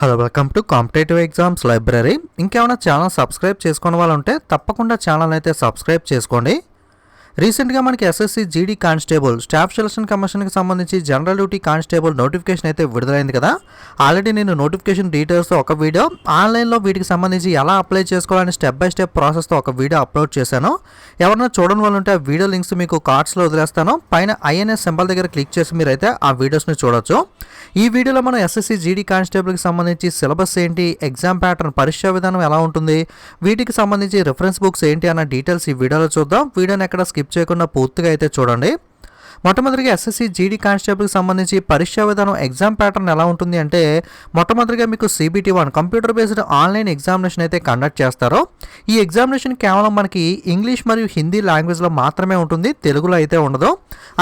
Hello welcome to competitive exams library. ఇంకేమైనా channel subscribe చేసుకునే వాళ్ళు ఉంటే తప్పకుండా ఛానల్ అయితే సబ్స్క్రైబ్ చేసుకోండి. రీసెంట్గా మనకి SSC GD constable staff selection కమిషన్కి సంబంధించి జనరల్ డ్యూటీ కానిస్టేబుల్ నోటిఫికేషన్ అయితే విడుదలైంది కదా. ఆల్రెడీ నేను నోటిఫికేషన్ డీటెయిల్స్తో ఒక వీడియో, ఆన్లైన్లో వీటికి సంబంధించి ఎలా అప్లై చేసుకోవాలని స్టెప్ బై స్టెప్ ప్రాసెస్తో ఒక వీడియో అప్లోడ్ చేశాను. ఎవరైనా చూడని వాళ్ళు ఉంటే ఆ వీడియో లింక్స్ మీకు కార్డ్స్లో వదిలేస్తాను. పైన ఐఎన్ఎస్ సింబల్ దగ్గర క్లిక్ చేసి మీరైతే ఆ వీడియోస్ని చూడొచ్చు. ఈ వీడియోలో మనం ఎస్ఎస్సి జీడీ కానిస్టేబుల్కి సంబంధించి సిలబస్ ఏంటి, ఎగ్జామ్ ప్యాటర్న్, పరీక్షా విధానం ఎలా ఉంటుంది, వీటికి సంబంధించి రిఫరెన్స్ బుక్స్ ఏంటి అన్న డీటెయిల్స్ ఈ వీడియోలో చూద్దాం. వీడియోని ఎక్కడ స్కిప్ చేయకుండా పూర్తిగా అయితే చూడండి. మొట్టమొదటిగా ఎస్ఎస్సి జీడీ కానిస్టేబుల్కి సంబంధించి పరీక్షా విధానం, ఎగ్జామ్ ప్యాటర్న్ ఎలా ఉంటుంది అంటే, మొట్టమొదటిగా మీకు CBT-1 computer based online examination అయితే కండక్ట్ చేస్తారో. ఈ ఎగ్జామినేషన్ కేవలం మనకి ఇంగ్లీష్ మరియు హిందీ లాంగ్వేజ్లో మాత్రమే ఉంటుంది, తెలుగులో అయితే ఉండదు.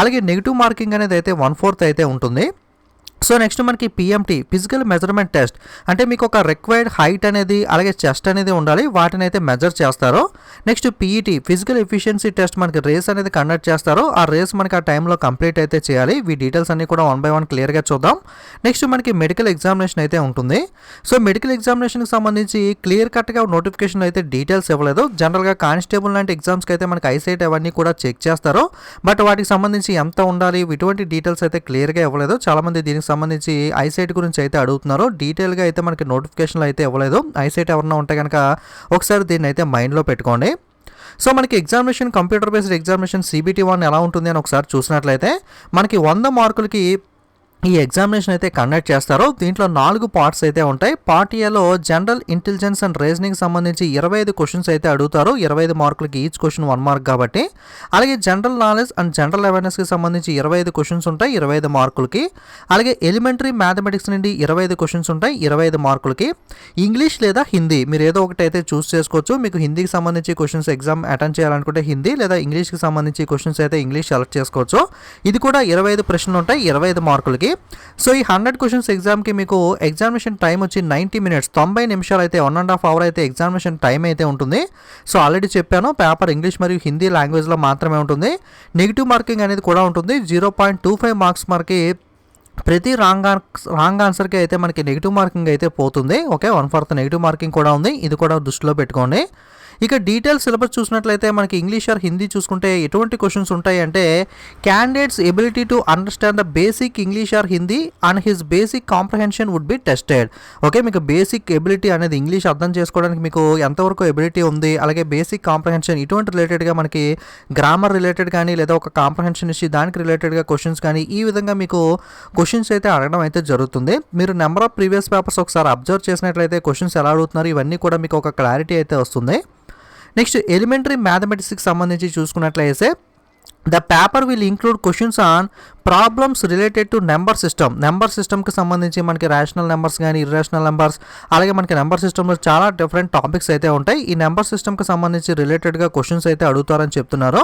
అలాగే నెగిటివ్ మార్కింగ్ అనేది అయితే 1/4 అయితే ఉంటుంది. సో నెక్స్ట్ మనకి PMT ఫిజికల్ మెజర్మెంట్ టెస్ట్, అంటే మీకు ఒక రిక్వైర్డ్ హైట్ అనేది అలాగే చెస్ట్ అనేది ఉండాలి, వాటిని అయితే మెజర్ చేస్తారు. Next PET physical efficiency test, మనకి రేస్ అనేది కండక్ట్ చేస్తారు. ఆ రేస్ మనకి ఆ టైంలో కంప్లీట్ అయితే చేయాలి. ఈ డీటెయిల్స్ అన్ని కూడా 1 by 1 క్లియర్గా చూద్దాం. నెక్స్ట్ మనకి మెడికల్ ఎగ్జామినేషన్ అయితే ఉంటుంది. సో మెడికల్ ఎగ్జామినేషన్కి సంబంధించి క్లియర్ కట్గా నోటిఫికేషన్ అయితే డీటెయిల్స్ ఇవ్వలేదు. జనరల్గా కానిస్టేబుల్ లాంటి ఎగ్జామ్స్కి అయితే మనకి ఐసైట్ అవన్నీ కూడా చెక్ చేస్తారు, బట్ వాటికి సంబంధించి ఎంత ఉండాలి ఇటువంటి డీటెయిల్స్ అయితే క్లియర్గా ఇవ్వలేదు. చాలామంది దీనికి సంబంధించి ఐసైట్ గురించి అయితే అడుగుతున్నారు. డీటెయిల్గా అయితే మనకి నోటిఫికేషన్లు అయితే ఇవ్వలేదు. ఐసైట్ ఎవరన్నా ఉంటే కనుక ఒకసారి దీన్ని అయితే మైండ్లో పెట్టుకోండి. సో మనకి examination computer based examination CBT-1 ఎలా ఉంటుంది అని ఒకసారి చూసినట్లయితే, మనకి 100 మార్కులకి ఈ ఎగ్జామినేషన్ అయితే కండక్ట్ చేస్తారు. దీంట్లో 4 పార్ట్స్ అయితే ఉంటాయి. పార్ట్ ఏలో జనరల్ ఇంటెలిజెన్స్ అండ్ రీజనింగ్ సంబంధించి 25 క్వశ్చన్స్ అయితే అడుగుతారు. 25 మార్కులకి ఈచ్ క్వశ్చన్ 1 మార్క్ కాబట్టి. అలాగే జనరల్ నాలెడ్జ్ అండ్ జనరల్ అవేర్నెస్కి సంబంధించి 25 క్వశ్చన్స్ ఉంటాయి, 25 మార్కులకి. అలాగే ఎలిమెంటరీ మ్యాథమెటిక్స్ నుండి 25 క్వశ్చన్స్ ఉంటాయి, 25 మార్కులకి. ఇంగ్లీష్ లేదా హిందీ మీరు ఏదో ఒకటి అయితే చూస్ చేసుకోవచ్చు. మీకు హిందీకి సంబంధించి క్వశ్చన్స్ ఎగ్జామ్ అటెండ్ చేయాలనుకుంటే హిందీ, లేదా ఇంగ్లీష్కి సంబంధించి క్వశ్చన్స్ అయితే ఇంగ్లీష్ సెలెక్ట్ చేసుకోవచ్చు. ఇది కూడా 25 ప్రశ్నలు ఉంటాయి, 25 మార్కులకి. సో ఈ 100 క్వశ్చన్స్ ఎగ్జామ్కి మీకు ఎగ్జామినేషన్ టైం వచ్చి 90 minutes 90 నిమిషాలు అయితే 1.5 hour అయితే ఎగ్జామినేషన్ టైం అయితే ఉంటుంది. సో ఆల్రెడీ చెప్పాను, పేపర్ ఇంగ్లీష్ మరియు హిందీ లాంగ్వేజ్లో మాత్రమే ఉంటుంది. నెగిటివ్ మార్కింగ్ అనేది కూడా ఉంటుంది. 0.25 మార్క్స్ మనకి ప్రతి రాంగ్ ఆన్సర్కి అయితే మనకి నెగిటివ్ మార్కింగ్ అయితే పోతుంది. ఓకే, 1/4 నెగిటివ్ మార్కింగ్ కూడా ఉంది, ఇది కూడా దృష్టిలో పెట్టుకోండి. ఇక డీటెయిల్ సిలబస్ చూసినట్లయితే మనకి ఇంగ్లీష్ ఆర్ హిందీ చూసుకుంటే ఎటువంటి క్వశ్చన్స్ ఉంటాయి అంటే, candidates ability to understand the basic English or Hindi and his basic comprehension would be tested. Okay, మీకు బేసిక్ ఎబిలిటీ అనేది ఇంగ్లీష్ అర్థం చేసుకోవడానికి మీకు ఎంతవరకు ఎబిలిటీ ఉంది, అలాగే బేసిక్ కాంప్రహెన్షన్ ఇటువంటి రిలేటెడ్గా మనకి గ్రామర్ రిలేటెడ్ కానీ, లేదా ఒక కాంప్రహెన్షన్ ఇచ్చి దానికి రిలేటెడ్గా క్వశ్చన్స్ కానీ, ఈ విధంగా మీకు క్వశ్చన్స్ అయితే అడగడం అయితే జరుగుతుంది. మీరు నెంబర్ ఆఫ్ ప్రీవియస్ పేపర్స్ ఒకసారి అబ్జర్వ్ చేసినట్లయితే క్వశ్చన్స్ ఎలా అడుగుతున్నారు ఇవన్నీ కూడా మీకు ఒక క్లారిటీ అయితే వస్తుంది. నెక్స్ట్ ఎలిమెంటరీ మ్యాథమెటిక్స్కి సంబంధించి చూసుకున్నట్లయితే, the paper will include questions on problems related to number సిస్టమ్కి సంబంధించి మనకి రేషనల్ నెంబర్స్ కానీ, ఇర్రేషనల్ నెంబర్స్, అలాగే మనకి నెంబర్ సిస్టంలో చాలా డిఫరెంట్ టాపిక్స్ అయితే ఉంటాయి. ఈ నెంబర్ సిస్టమ్కి సంబంధించి రిలేటెడ్గా క్వశ్చన్స్ అయితే అడుగుతారని చెప్తున్నారు.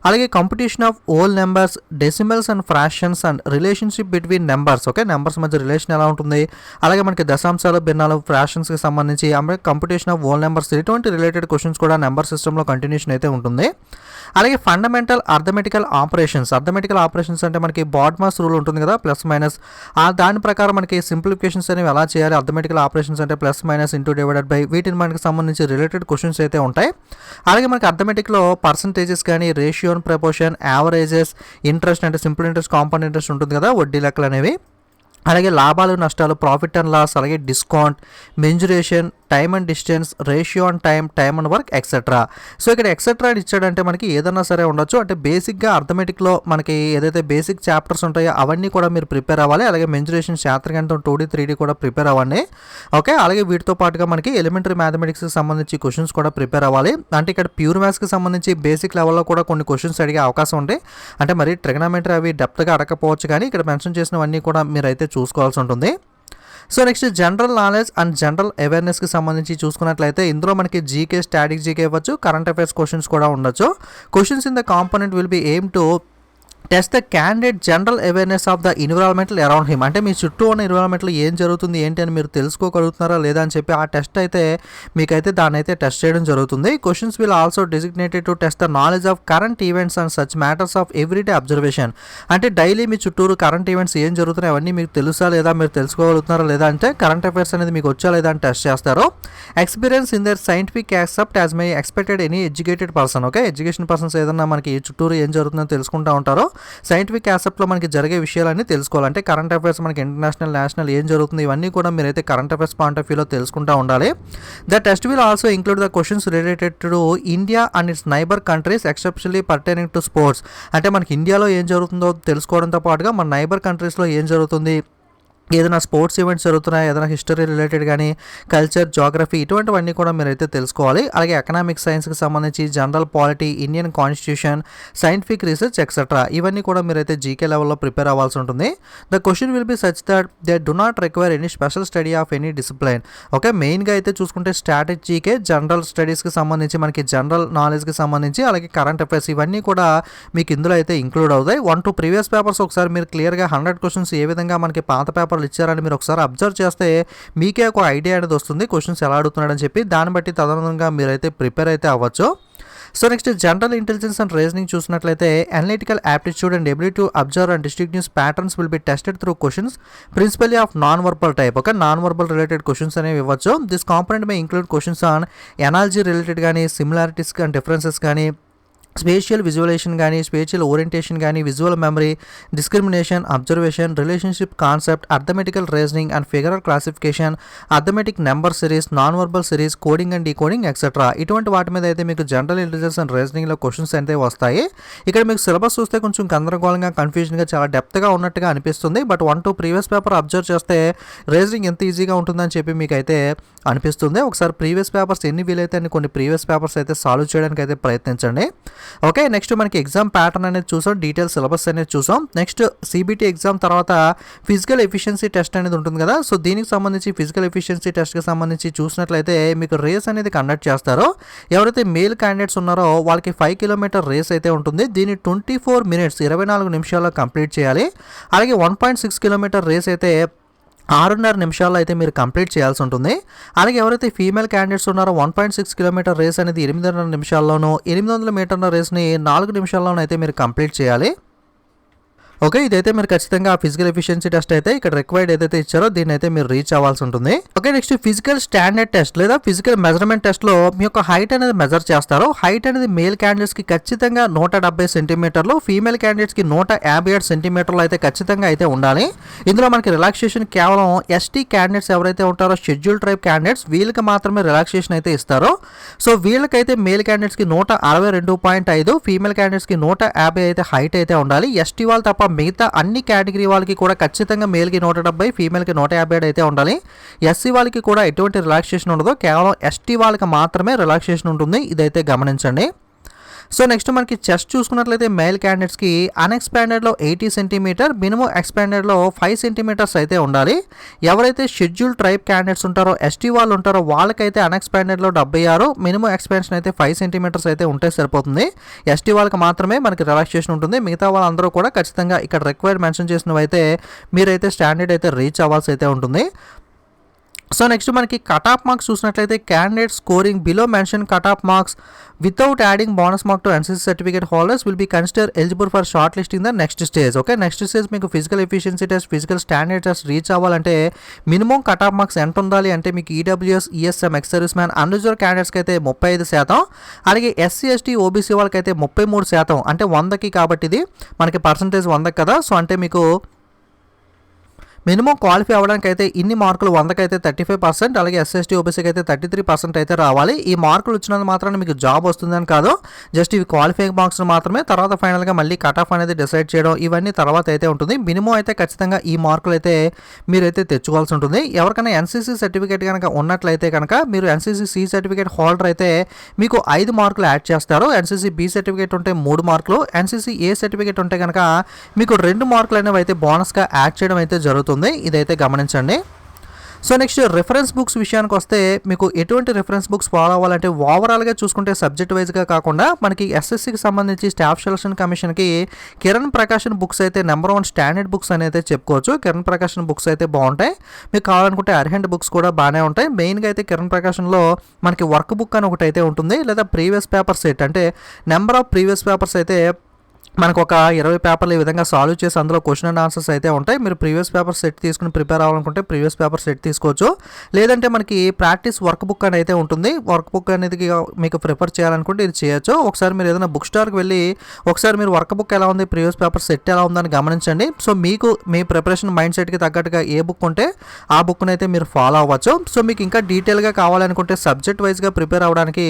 అలాగే competition of whole numbers, decimals and fractions and relationship between numbers. Okay, numbers మధ్య రిలేషన్ ఎలా ఉంటుంది, అలాగే మనకి దశాంశాలు, భిన్నాలు, ఫ్రాక్షన్స్కి సంబంధించి, అలాగే కంపిటీషన్ ఆఫ్ ఓల్ నెంబర్స్, ఇటువంటి రిలేటెడ్ క్వశ్చన్స్ కూడా నెంబర్ సిస్టంలో కంటిన్యూషన్ అయితే ఉంటుంది. అలాగే ఫండమెంటల్ అర్థమెటికల్ ఆపరేషన్స్ అంటే మనకి బాడ్మాస్ రూల్ ఉంటుంది కదా, ప్లస్ మైనస్, దాని ప్రకారం మనకి సింప్లిఫికేషన్స్ అనేవి ఎలా చేయాలి, అర్థమెటికల్ ఆపరేషన్స్ అంటే plus minus into divided by, వీటిని మనకి సంబంధించి రిలేటెడ్ క్వశ్చన్స్ అయితే ఉంటాయి. అలాగే మనకి అర్థమెటిక్లో పర్సంటేజెస్ కానీ, రేషియో, ప్రపోర్షన్, యావరేజెస్, ఇంట్రెస్ట్ అంటే సింపుల్ ఇంట్రెస్ట్, కాంపౌండ్ ఇంట్రెస్ట్ ఉంటుంది కదా, వడ్డీ లెక్కలు అనేవి. అలాగే లాభాలు నష్టాలు, ప్రాఫిట్ అండ్ లాస్, అలాగే discount, mensuration, time and distance, ratio and time and work, etcetera. So ఇక్కడ ఎక్సెట్రా ఇచ్చాడంటే మనకి ఏదన్నా సరే ఉండొచ్చు. అంటే బేసిక్గా అర్థమెటిక్లో మనకి ఏదైతే బేసిక్ చాప్టర్స్ ఉంటాయో అవన్నీ కూడా మీరు ప్రిపేర్ అవ్వాలి. అలాగే మెన్జురేషన్, శాస్త్రగణితం 2D 3D కూడా ప్రిపేర్ అవ్వండి. ఓకే, అలాగే వీటితో పాటుగా మనకి ఎలిమెంటరీ మ్యాథమెటిక్స్కి సంబంధించి క్వశ్చన్స్ కూడా ప్రిపేర్ అవ్వాలి. అంటే ఇక్కడ ప్యూర్ మ్యాథ్స్కి సంబంధించి బేసిక్ లెవెల్లో కూడా కొన్ని క్వశ్చన్స్ అడిగే అవకాశం ఉంది. అంటే మరి ట్రిగనామెట్రీ అవి డెప్త్గా అడగకపోవచ్చు, కానీ ఇక్కడ మెన్షన్ చేసినవన్నీ కూడా మీరైతే చూసుకోవాల్సి ఉంటుంది. So next general knowledge and general అవేర్నెస్కి సంబంధించి చూసుకున్నట్లయితే, ఇందులో మనకి జీకే, స్టాటిక్ జీకే ఇవ్వచ్చు, కరెంట్ అఫైర్స్ క్వశ్చన్స్ కూడా ఉండొచ్చు. Questions in the component will be aim to test the candidate general awareness of the environmental around him. అంటే మీ చుట్టూ ఉన్న ఎన్విరాన్మెంట్లో ఏం జరుగుతుంది ఏంటి అని మీరు తెలుసుకోగలుగుతున్నారా లేదా అని చెప్పి ఆ టెస్ట్ అయితే మీకైతే దాన్ని అయితే టెస్ట్ చేయడం జరుగుతుంది. Questions will also designated to test the knowledge of current events and such matters of everyday observation. అంటే డైలీ మీ చుట్టూరు కరెంట్ ఈవెంట్స్ ఏం జరుగుతున్నాయి అవన్నీ మీకు తెలుసా లేదా, మీరు తెలుసుకోగలుగుతున్నారా లేదా అంటే కరెంట్ అఫైర్స్ అనేది మీకు వచ్చా లేదా అని టెస్ట్ చేస్తారు. Experience in their scientific accept as my expected any educated person. Okay, education persons ఏదన్నా మనకి చుట్టూరు ఏం జరుగుతుందో తెలుసుకుంటూ ఉంటారో సైంటిఫిక్ యాసెప్ట్లో మనకి జరిగే విషయాలన్నీ తెలుసుకోవాలంటే కరెంట్ అఫైర్స్ మనకి ఇంటర్నేషనల్ నేషనల్ ఏం జరుగుతుంది ఇవన్నీ కూడా మీరైతే కరెంట్ అఫైర్స్ పాయింట్ ఆఫ్ వ్యూలో తెలుసుకుంటూ ఉండాలి. The test will also include the questions related to India and it's neighbour countries exceptionally pertaining to sports. అంటే మనకి ఇండియాలో ఏం జరుగుతుందో తెలుసుకోవడంతో పాటుగా మన నైబర్ కంట్రీస్లో ఏం జరుగుతుంది, ఏదైనా స్పోర్ట్స్ ఈవెంట్స్ జరుగుతున్నాయి, ఏదైనా హిస్టరీ రిలేటెడ్ కానీ కల్చర్ జాగ్రఫీ ఇటువంటివన్నీ కూడా మీరైతే తెలుసుకోవాలి. అలాగే ఎకనామిక్ సైన్స్కి సంబంధించి general polity, Indian constitution, scientific research etcetera ఇవన్నీ కూడా మీరైతే జీకే లెవెల్లో ప్రిపేర్ అవ్వాల్సి ఉంటుంది. The question will be such that they do not require any special study of any discipline. Okay, మెయిన్గా అయితే చూసుకుంటే స్ట్రాటజీకే జనరల్ స్టడీస్కి సంబంధించి మనకి జనరల్ నాలెడ్జ్కి సంబంధించి అలాగే కరెంట్ అఫైర్స్ ఇవన్నీ కూడా మీకు ఇందులో అయితే ఇంక్లూడ్ అవుతాయి. 1-2 ప్రీవియస్ పేపర్స్ ఒకసారి మీరు క్లియర్గా 100 క్వశ్చన్స్ ఏ విధంగా మనకి పాత పేపర్లు ఇచ్చారని మీరు ఒకసారి అబ్జర్వ్ చేస్తే మీకే ఒక ఐడియా అనేది వస్తుంది క్వశ్చన్స్ ఎలా అడుగుతున్నాడని చెప్పి. దాన్ని బట్టి తదనంగా మీరైతే ప్రిపేర్ అయితే అవ్వచ్చు. So next general intelligence and reasoning చూసినట్లయితే analytical aptitude and ability to observe and distinguish patterns will be tested through questions principally of non verbal type. Okay, non verbal related questions అనేవి ఇవ్వచ్చు. This component may include questions on analogy related కానీ, similarities and differences కానీ, spatial visualisation కానీ, spatial orientation కానీ, visual memory, discrimination, observation, relationship concept, arithmetical reasoning and figural classification, arithmetic number series, non verbal series, coding and decoding etcetera ఇటువంటి వాటి మీద అయితే మీకు general intelligence and రీజనింగ్లో questions అయితే వస్తాయి. ఇక్కడ మీకు సిలబస్ చూస్తే కొంచెం గందరగోళంగా కన్ఫ్యూజన్గా చాలా డెప్త్గా ఉన్నట్టుగా అనిపిస్తుంది. బట్ 1-2 ప్రీవియస్ పేపర్ అబ్జర్వ్ చేస్తే రీజనింగ్ ఎంత ఈజీగా ఉంటుందని చెప్పి మీకు అయితే అనిపిస్తుంది. ఒకసారి ప్రీవియస్ పేపర్స్ ఎన్ని వీలైతే అన్ని కొన్ని ప్రీవియస్ పేపర్స్ అయితే సాల్వ్ చేయడానికి అయితే ప్రయత్నించండి. ఓకే, నెక్స్ట్ మనకి ఎగ్జామ్ ప్యాటర్న్ అనేది చూసాం, డీటెయిల్ సిలబస్ అనేది చూసాం. నెక్స్ట్ సిబిటీ ఎగ్జామ్ తర్వాత ఫిజికల్ ఎఫిషియన్సీ టెస్ట్ అనేది ఉంటుంది కదా. సో దీనికి సంబంధించి ఫిజికల్ ఎఫిషియన్సీ టెస్ట్కి సంబంధించి చూసినట్లయితే మీకు రేస్ అనేది కండక్ట్ చేస్తారో, ఎవరైతే మేల్ క్యాండిడేట్స్ ఉన్నారో వాళ్ళకి 5 కిలోమీటర్ రేస్ అయితే ఉంటుంది. దీన్ని 24 minutes 24 నిమిషాల్లో కంప్లీట్ చేయాలి. అలాగే 1.6 కిలోమీటర్ రేస్ అయితే 6.5 నిమిషాల్లో అయితే మీరు కంప్లీట్ చేయాల్సి ఉంటుంది. అలాగే ఎవరైతే ఫీమేల్ క్యాండిడేట్స్ ఉన్నారో 1.6 కిలోమీటర్ రేస్ అనేది 8.5 నిమిషాల్లోనూ, 800 మీటర్ల రేస్ని 4 నిమిషాల్లోనూ అయితే మీరు కంప్లీట్ చేయాలి. ఓకే, ఇదైతే మీరు ఖచ్చితంగా ఫిజికల్ ఎఫిషియన్సీ టెస్ట్ అయితే ఇక్కడ రిక్వైర్డ్ ఏదైతే ఇచ్చారో దీన్ని అయితే మీరు రీచ్ అవ్వాల్సి ఉంటుంది. Okay, next physical standard test లేదా ఫిజికల్ మెజర్మెంట్ టెస్ట్లో మీ యొక్క హైట్ అనేది మెజర్ చేస్తారు. హైట్ అనేది మేల్ క్యాండిడేట్స్కి ఖచ్చితంగా 170 సెంటీమీటర్లు, ఫీమేల్ క్యాండిడేట్స్కి 157 సెంటీమీటర్లు అయితే ఖచ్చితంగా అయితే ఉండాలి. ఇందులో మనకి రిలాక్సేషన్ కేవలం ఎస్టీ క్యాండిడేట్స్ ఎవరైతే ఉంటారో షెడ్యూల్ ట్రైబ్ క్యాండిడేట్స్ వీళ్ళకి మాత్రమే రిలాక్సేషన్ అయితే ఇస్తారు. సో వీళ్ళకైతే మేల్ క్యాండిడేట్స్కి 162.5, ఫీమేల్ క్యాండిడేట్స్కి 150 అయితే హైట్ అయితే ఉండాలి. ఎస్టీ వాళ్ళు తప్ప మిగతా అన్ని కేటగిరీ వాళ్ళకి కూడా ఖచ్చితంగా మేల్కి 170, ఫీమేల్కి 157 అయితే ఉండాలి. ఎస్సీ వాళ్ళకి కూడా ఎటువంటి రిలాక్సేషన్ ఉండదు, కేవలం ఎస్టీ వాళ్ళకి మాత్రమే రిలాక్సేషన్ ఉంటుంది. ఇదైతే గమనించండి. సో నెక్స్ట్ మనకి చెస్ట్ చూసుకున్నట్లయితే మేల్ క్యాండిడేట్స్కి అన్ఎక్స్పాండెడ్లో 80 సెంటీమీటర్, మినిమం ఎక్స్పాండెడ్లో 5 సెంటీమీటర్స్ అయితే ఉండాలి. ఎవరైతే షెడ్యూల్ ట్రైబ్ క్యాండిడేట్స్ ఉంటారో ఎస్టీ వాళ్ళు ఉంటారో వాళ్ళకైతే అన్ఎక్స్పాండెడ్లో 76, మినిమం ఎక్స్పాన్షన్ అయితే 5 సెంటీమీటర్స్ అయితే ఉంటే సరిపోతుంది. ఎస్టీ వాళ్ళకి మాత్రమే మనకి రిలాక్సేషన్ ఉంటుంది. మిగతా వాళ్ళందరూ కూడా ఖచ్చితంగా ఇక్కడ రిక్వైర్డ్ మెన్షన్ చేసినవి అయితే మీరైతే స్టాండర్డ్ అయితే రీచ్ అవ్వాల్సి అయితే ఉంటుంది. సో నెక్స్ట్ మనకి కట్ ఆఫ్ మార్క్స్ చూసినట్లయితే candidate scoring below mention cut off marks without adding bonus mark to NCC certificate holders will be consider eligible for short listing the next stage. Okay, next stage మీకు physical efficiency test, physical standard test reach అవ్వాలంటే minimum cut off marks ఎంత ఉండాలి అంటే మీకు EWS, ESM, ex service man, unreserved క్యాండిడేట్స్కి అయితే 35%, అలాగే SC, ST, OBC వాళ్ళకైతే 33%. అంటే 100కి కాబట్టి ఇది మనకి పర్సంటేజ్ 100 కదా. సో అంటే మీకు మినిమం క్వాలిఫై అవ్వడానికి అయితే ఇన్ని మార్కులు 100కి అయితే 35%, అలాగే ఎస్ఎస్టీ ఓబీసీకి అయితే 33% అయితే రావాలి. ఈ మార్కులు వచ్చినందుకు మాత్రాన మీకు జాబ్ వస్తుందని కాదు, జస్ట్ ఇవి క్వాలిఫైయింగ్ మార్క్స్ మాత్రమే. తర్వాత ఫైనల్గా మళ్ళీ కట్ ఆఫ్ అనేది డిసైడ్ చేయడం ఇవన్నీ తర్వాత అయితే ఉంటుంది. మినిమం అయితే ఖచ్చితంగా ఈ మార్కులు అయితే మీరైతే తెచ్చుకోవాల్సి ఉంటుంది. ఎవరికైనా ఎన్సీసీ సర్టిఫికేట్ కనుక ఉన్నట్లయితే కనుక మీరు ఎన్సీసీ సి సర్టిఫికేట్ హోల్డర్ అయితే మీకు 5 మార్కులు యాడ్ చేస్తారు. ఎన్సీసీ బి సర్టిఫికేట్ ఉంటే 3 మార్కులు, ఎన్సీసీ ఏ సర్టిఫికేట్ ఉంటే కనుక మీకు 2 మార్కులు అనేవి అయితే బోనస్గా యాడ్ చేయడం అయితే జరుగుతుంది. ఇదైతే గమనించండి. సో నెక్స్ట్ రిఫరెన్స్ బుక్స్ విషయానికి వస్తే మీకు ఎటువంటి రిఫరెన్స్ బుక్స్ ఫాలో అవ్వాలంటే ఓవరాల్గా చూసుకుంటే సబ్జెక్ట్ వైజ్గా కాకుండా మనకి ఎస్ఎస్సికి సంబంధించి స్టాఫ్ సెలక్షన్ కమిషన్కి కిరణ్ ప్రకాశన్ బుక్స్ అయితే నెంబర్ 1 స్టాండర్డ్ బుక్స్ అని అయితే చెప్పుకోవచ్చు. కిరణ్ ప్రకాశన్ బుక్స్ అయితే బాగుంటాయి. మీకు కావాలనుకుంటే అర్హెంట్ బుక్స్ కూడా బాగానే ఉంటాయి. మెయిన్గా అయితే కిరణ్ ప్రకాశన్లో మనకి వర్క్ బుక్ అని ఒకటి అయితే ఉంటుంది, లేదా ప్రీవియస్ పేపర్ సెట్ అంటే నెంబర్ ఆఫ్ ప్రీవియస్ పేపర్స్ అయితే మనకు ఒక 20 పేపర్లు ఈ విధంగా సాల్వ్ చేసి అందులో క్వశ్చన్ అండ్ ఆన్సర్స్ అయితే ఉంటాయి. మీరు ప్రీవియస్ పేపర్ సెట్ తీసుకుని ప్రిపేర్ అవ్వాలనుకుంటే ప్రీవియస్ పేపర్ సెట్ తీసుకోవచ్చు. లేదంటే మనకి ప్రాక్టీస్ వర్క్ బుక్ అని అయితే ఉంటుంది. వర్క్ బుక్ అనేది మీకు ప్రిఫర్ చేయాలనుకుంటే ఇది చేయొచ్చు. ఒకసారి మీరు ఏదైనా బుక్ స్టార్కి వెళ్ళి ఒకసారి మీరు వర్క్ బుక్ ఎలా ఉంది, ప్రీవియస్ పేపర్ సెట్ ఎలా ఉందని గమనించండి. సో మీకు మీ ప్రిపరేషన్ మైండ్ సెట్కి తగ్గట్టుగా ఏ బుక్ ఉంటే ఆ బుక్ని అయితే మీరు ఫాలో అవ్వచ్చు. సో మీకు ఇంకా డీటెయిల్గా కావాలనుకుంటే సబ్జెక్ట్ వైజ్గా ప్రిపేర్ అవ్వడానికి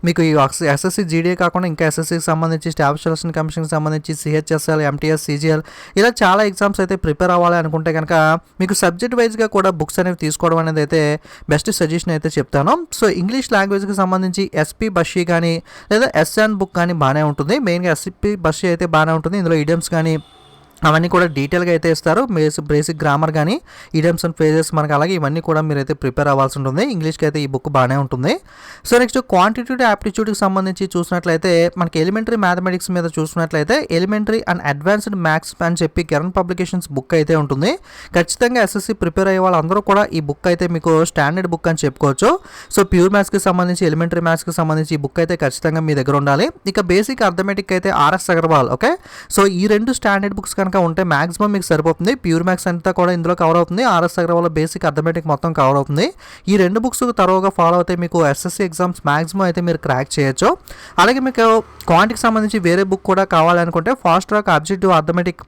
మీకు ఈ ఎస్ఎస్సి జీడీఏ కాకుండా ఇంకా ఎస్ఎస్సికి సంబంధించి స్టాఫ్ సెలక్షన్ కమిషన్కి సంబంధించి సిహెచ్ఎస్ఎల్, ఎంటీఎస్, సిజిఎల్ ఇలా చాలా ఎగ్జామ్స్ అయితే ప్రిపేర్ అవ్వాలి అనుకుంటే కనుక మీకు సబ్జెక్ట్ వైజ్గా కూడా బుక్స్ అనేవి తీసుకోవడం అనేది అయితే బెస్ట్ సజెషన్ అయితే చెప్తాను. సో ఇంగ్లీష్ లాంగ్వేజ్కి సంబంధించి ఎస్పీ బషీ కానీ లేదా ఎస్ఎన్ బుక్ కానీ బాగానే ఉంటుంది. మెయిన్గా ఎస్పీ బషీ అయితే బాగానే ఉంటుంది. ఇందులో ఇడియమ్స్ కానీ అవన్నీ కూడా డీటెయిల్గా అయితే ఇస్తారు. బేసిక్ గ్రామర్ కానీ ఇడియమ్స్ అండ్ ఫ్రేజెస్ మనకి అలాగే ఇవన్నీ కూడా మీరైతే ప్రిపేర్ అవ్వాల్సి ఉంటుంది. ఇంగ్లీష్కి అయితే ఈ బుక్ బాగానే ఉంటుంది. సో నెక్స్ట్ క్వాంటిటేటివ్ యాప్టిట్యూడ్కి సంబంధించి చూసినట్లయితే మనకి ఎలిమెంటరీ మ్యాథమెటిక్స్ మీద చూసినట్లయితే ఎలిమెంటరీ అండ్ అడ్వాన్స్డ్ మ్యాథ్స్ అని చెప్పి కిరణ్ పబ్లికేషన్స్ బుక్ అయితే ఉంటుంది. ఖచ్చితంగా ఎస్ఎస్సి ప్రిపేర్ అయ్యే వాళ్ళందరూ కూడా ఈ బుక్ అయితే మీకు స్టాండర్డ్ బుక్ అని చెప్పుకోవచ్చు. సో ప్యూర్ మ్యాథ్స్కి సంబంధించి ఎలిమెంటరీ మ్యాథ్స్కి సంబంధించి ఈ బుక్ అయితే ఖచ్చితంగా మీ దగ్గర ఉండాలి. ఇక బేసిక్ అర్థమెటిక్ అయితే ఆర్ఎస్ అగర్వాల్. ఓకే, సో ఈ 2 స్టాండర్డ్ బుక్స్ కనుక ఉంటే మాక్సిమం మీకు సరిపోతుంది. ప్యూర్ మ్యాథ్స్ అంతా కూడా ఇందులో కవర్ అవుతుంది. ఆర్ఎస్ అగర్వాల్ బేసిక్ అర్థమెటిక్ మొత్తం కవర్ అవుతుంది. ఈ 2 బుక్స్ తరువుగా ఫాలో అయితే మీకు ఎస్ఎస్సి ఎగ్జామ్స్ మాక్సిమం అయితే మీరు క్రాక్ చేయొచ్చు. అలాగే మీకు క్వాంటికి సంబంధించి వేరే బుక్ కూడా కావాలనుకుంటే fast track objective arithmetic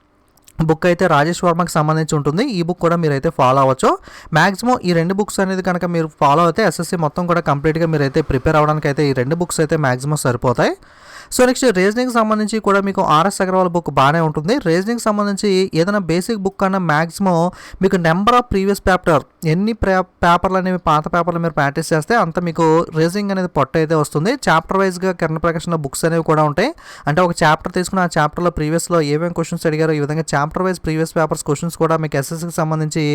book అయితే రాజేష్ వర్మకి సంబంధించి ఉంటుంది. ఈ బుక్ కూడా మీరైతే ఫాలో అవ్వచ్చు. మాక్సిమం ఈ 2 బుక్స్ అనేది కనుక మీరు ఫాలో అయితే ఎస్ఎస్సి మొత్తం కూడా కంప్లీట్గా మీరైతే ప్రిపేర్ అవ్వడానికి అయితే ఈ 2 బుక్స్ అయితే మాక్సిమం సరిపోతాయి. సో నెక్స్ట్ రీజనింగ్ సంబంధించి కూడా మీకు ఆర్ఎస్ అగర్వాల్ బుక్ బాగానే ఉంటుంది. రీజనింగ్ సంబంధించి ఏదైనా బేసిక్ బుక్ కన్నా మాక్సిమం మీకు నెంబర్ ఆఫ్ ప్రీవియస్ పేపర్ ఎన్ని పేపర్లు అనేవి పాత పేపర్లు మీరు ప్రాక్టీస్ చేస్తే అంత మీకు రీజనింగ్ అనేది పొట్ట అయితే వస్తుంది. చాప్టర్ వైజ్గా కిరణ్ ప్రకాశన్లో బుక్స్ అనేవి కూడా ఉంటాయి. అంటే ఒక చాప్టర్ తీసుకుని ఆ చాప్టర్లో ప్రీవియస్లో ఏమేమి క్వశ్చన్స్ అడిగారో ఈ విధంగా chapter wise previous papers questions కూడా మీకు ఎస్ఎస్సికి సంబంధించి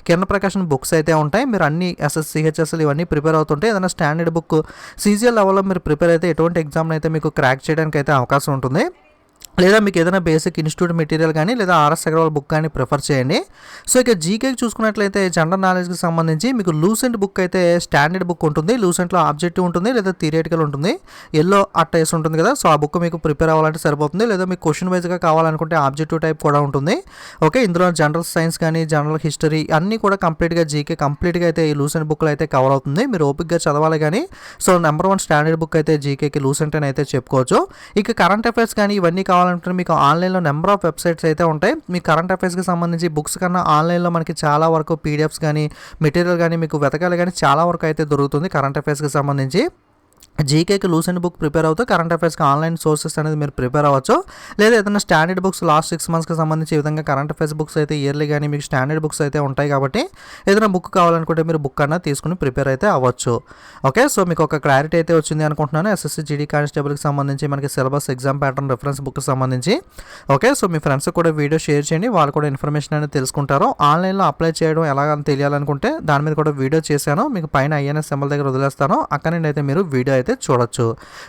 కిరణ్ ప్రకాశన్ బుక్స్ అయితే ఉంటాయి. మీరు అన్ని ఎస్ఎస్సి, సిహెచ్ఎస్ఎల్ ఇవన్నీ ప్రిపేర్ అవుతుంటే ఏదైనా స్టాండర్డ్ బుక్ సీజీఎల్ లెవెల్లో మీరు ప్రిపేర్ అయితే ఎటువంటి ఎగ్జామ్ని అయితే మీకు క్రాక్ చేయడానికి అయితే అవకాశం ఉంటుంది. లేదా మీకు ఏదైనా బేసిక్ ఇన్స్టిట్యూట్ మెటీరియల్ కానీ లేదా ఆర్ఎస్ అగర్వాల్ బుక్ కానీ ప్రిఫర్ చేయండి. సో ఇక జీకేకి చూసుకున్నట్లయితే జనరల్ నాలెడ్జ్కి సంబంధించి మీకు లూసెంట్ బుక్ అయితే స్టాండర్డ్ బుక్ ఉంటుంది. లూసెంట్లో ఆబ్జెక్టివ్ ఉంటుంది లేదా థియరిటికల్ ఉంటుంది. ఎల్లో అట్టేసి ఉంటుంది కదా, సో ఆ బుక్ మీకు ప్రిపేర్ అవ్వాలంటే సరిపోతుంది. లేదా మీకు క్వశ్చన్ వైజ్గా కావాలనుకుంటే ఆబ్జెక్టివ్ టైప్ కూడా ఉంటుంది. ఓకే, ఇందులో జనరల్ సైన్స్ కానీ జనరల్ హిస్టరీ అన్నీ కూడా కంప్లీట్గా జీకే కంప్లీట్గా అయితే ఈ లూసెంట్ బుక్లో అయితే కవర్ అవుతుంది. మీరు ఓపిక్గా చదవాలి కానీ. సో నెంబర్ 1 స్టాండర్డ్ బుక్ అయితే జీకేకి లూసెంట్ అని అయితే చెప్పుకోవచ్చు. ఇక కరెంట్ అఫైర్స్ కానీ ఇవన్నీ కావాలంటే మీకు ఆన్లైన్లో నెంబర్ ఆఫ్ వెబ్సైట్స్ అయితే ఉంటాయి. మీ కరెంట్ అఫైర్స్కి సంబంధించి బుక్స్ కన్నా ఆన్లైన్లో మనకి చాలా వరకు పీడిఎఫ్స్ కానీ మెటీరియల్ కానీ మీకు వెతకాలి కానీ చాలా వరకు అయితే దొరుకుతుంది కరెంట్ అఫైర్స్కి సంబంధించి. జీకేకి లూసెంట్ బుక్ ప్రిపేర్ అవుతూ కరెంట్ అఫైర్స్కి ఆన్లైన్ సోర్సెస్ అనేది మీరు ప్రిపేర్ అవ్వచ్చు. లేదా ఏదైనా స్టాండర్డ్ బుక్స్ లాస్ట్ 6 మంత్స్కి సంబంధించి ఈ విధంగా కరెంట్ అఫైర్స్ బుక్స్ అయితే ఇయర్లీ కానీ మీకు స్టాండర్డ్ బుక్స్ అయితే ఉంటాయి. కాబట్టి ఏదైనా బుక్ కావాలనుకుంటే మీరు బుక్ అన్నా తీసుకుని ప్రిపేర్ అయితే అవ్వచ్చు. ఓకే, సో మీకు ఒక క్లారిటీ అయితే వచ్చింది అనుకుంటున్నాను ఎస్ఎస్సి జీడీ కానిస్టేబుల్కి సంబంధించి మనకి సిలబస్, ఎగ్జామ్ ప్యాటర్న్, రిఫరెన్స్ బుక్కి సంబంధించి. ఓకే, సో మీ ఫ్రెండ్స్కి కూడా వీడియో షేర్ చేయండి. వాళ్ళు కూడా ఇన్ఫర్మేషన్ అనేది తెలుసుకుంటారు. ఆన్లైన్లో అప్లై చేయడం ఎలాగని తెలియాలనుకుంటే దాని మీద కూడా వీడియో చేశాను. మీకు పైన ఐఎన్ఎస్ సింబల్ దగ్గర వదిలేస్తాను. అక్కడ నుండి అయితే మీరు వీడియో అయితే చూడొచ్చు.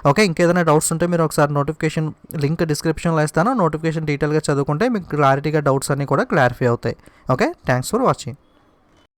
ఓకే, ఇంకేదైనా డౌట్స్ ఉంటే మీరు ఒకసారి నోటిఫికేషన్ లింక్ డిస్క్రిప్షన్లో ఇస్తాను. నోటిఫికేషన్ డీటెయిల్గా చదువుకుంటే మీకు క్లారిటీగా డౌట్స్ అన్నీ కూడా క్లారిఫై అవుతాయి. Okay, thanks for watching.